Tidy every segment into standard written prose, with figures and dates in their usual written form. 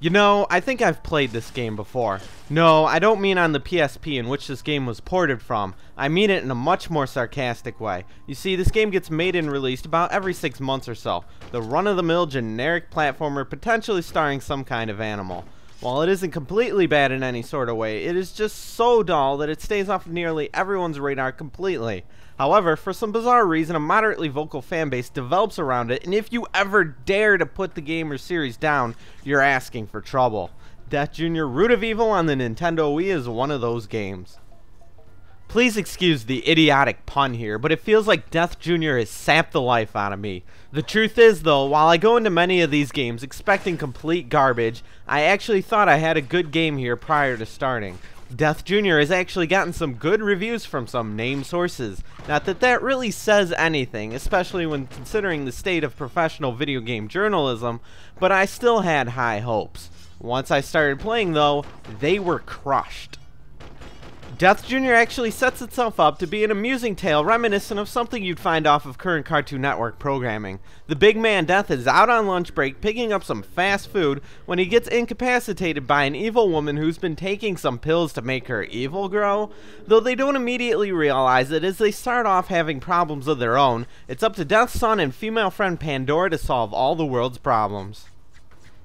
You know, I think I've played this game before. No, I don't mean on the PSP in which this game was ported from. I mean it in a much more sarcastic way. You see, this game gets made and released about every 6 months or so. The run-of-the-mill generic platformer potentially starring some kind of animal. While it isn't completely bad in any sort of way, it is just so dull that it stays off nearly everyone's radar completely. However, for some bizarre reason, a moderately vocal fanbase develops around it, and if you ever dare to put the game or series down, you're asking for trouble. Death Jr. Root of Evil on the Nintendo Wii is one of those games. Please excuse the idiotic pun here, but it feels like Death Jr. has sapped the life out of me. The truth is, though, while I go into many of these games expecting complete garbage, I actually thought I had a good game here prior to starting. Death Jr. has actually gotten some good reviews from some named sources. Not that that really says anything, especially when considering the state of professional video game journalism, but I still had high hopes. Once I started playing, though, they were crushed. Death Jr. actually sets itself up to be an amusing tale reminiscent of something you'd find off of current Cartoon Network programming. The big man Death is out on lunch break picking up some fast food when he gets incapacitated by an evil woman who's been taking some pills to make her evil grow. Though they don't immediately realize it as they start off having problems of their own, it's up to Death's son and female friend Pandora to solve all the world's problems.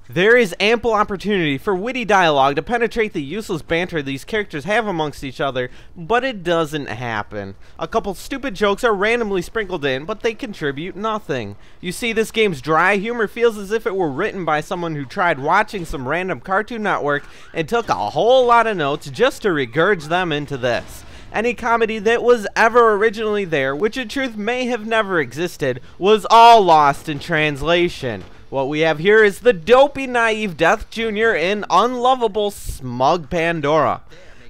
There is ample opportunity for witty dialogue to penetrate the useless banter these characters have amongst each other, but it doesn't happen. A couple stupid jokes are randomly sprinkled in, but they contribute nothing. You see, this game's dry humor feels as if it were written by someone who tried watching some random Cartoon Network and took a whole lot of notes just to regurge them into this. Any comedy that was ever originally there, which in truth may have never existed, was all lost in translation. What we have here is the dopey, naive Death Jr. and unlovable, smug Pandora.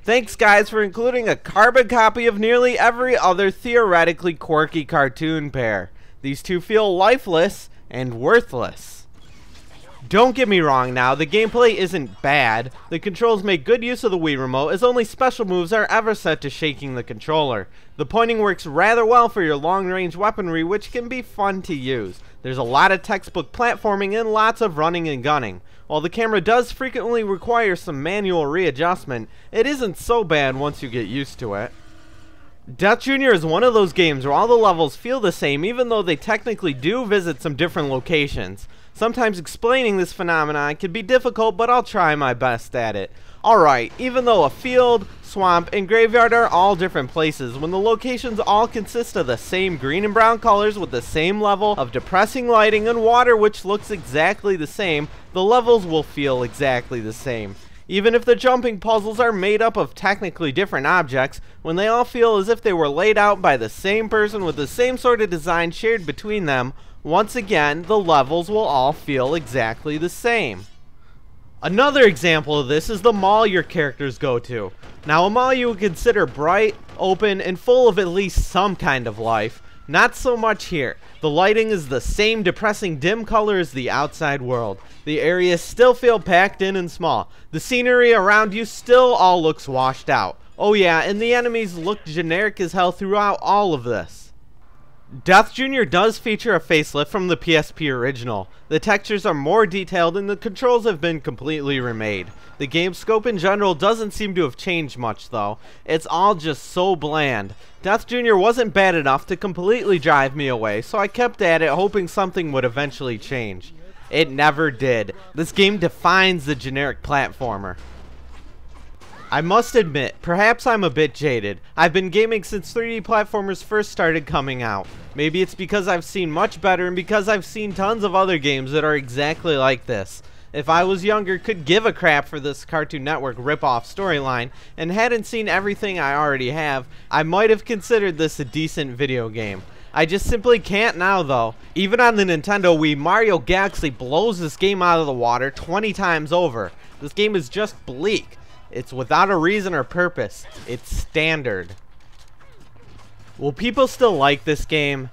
Thanks, guys, for including a carbon copy of nearly every other theoretically quirky cartoon pair. These two feel lifeless and worthless. Don't get me wrong now, the gameplay isn't bad. The controls make good use of the Wii Remote, as only special moves are ever set to shaking the controller. The pointing works rather well for your long-range weaponry, which can be fun to use. There's a lot of textbook platforming and lots of running and gunning. While the camera does frequently require some manual readjustment, it isn't so bad once you get used to it. Death Jr. is one of those games where all the levels feel the same, even though they technically do visit some different locations. Sometimes explaining this phenomenon can be difficult, but I'll try my best at it. Alright, even though a field, swamp, and graveyard are all different places, when the locations all consist of the same green and brown colors with the same level of depressing lighting and water which looks exactly the same, the levels will feel exactly the same. Even if the jumping puzzles are made up of technically different objects, when they all feel as if they were laid out by the same person with the same sort of design shared between them, once again, the levels will all feel exactly the same. Another example of this is the mall your characters go to. Now, a mall you would consider bright, open, and full of at least some kind of life. Not so much here. The lighting is the same depressing dim color as the outside world. The areas still feel packed in and small. The scenery around you still all looks washed out. Oh yeah, and the enemies look generic as hell throughout all of this. Death Jr. does feature a facelift from the PSP original. The textures are more detailed and the controls have been completely remade. The game scope in general doesn't seem to have changed much though. It's all just so bland. Death Jr. wasn't bad enough to completely drive me away, so I kept at it hoping something would eventually change. It never did. This game defines the generic platformer. I must admit, perhaps I'm a bit jaded. I've been gaming since 3D platformers first started coming out. Maybe it's because I've seen much better and because I've seen tons of other games that are exactly like this. If I was younger, could give a crap for this Cartoon Network rip-off storyline, and hadn't seen everything I already have, I might have considered this a decent video game. I just simply can't now though. Even on the Nintendo Wii, Mario Galaxy blows this game out of the water 20 times over. This game is just bleak. It's without a reason or purpose. It's standard. Will people still like this game?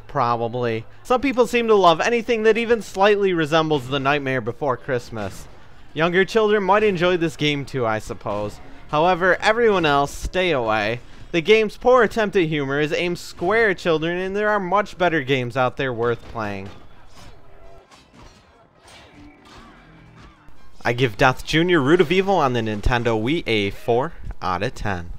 Probably. Some people seem to love anything that even slightly resembles The Nightmare Before Christmas. Younger children might enjoy this game too, I suppose. However, everyone else, stay away. The game's poor attempt at humor is aimed square at children, and there are much better games out there worth playing. I give Death Jr. Root of Evil on the Nintendo Wii a 4 out of 10.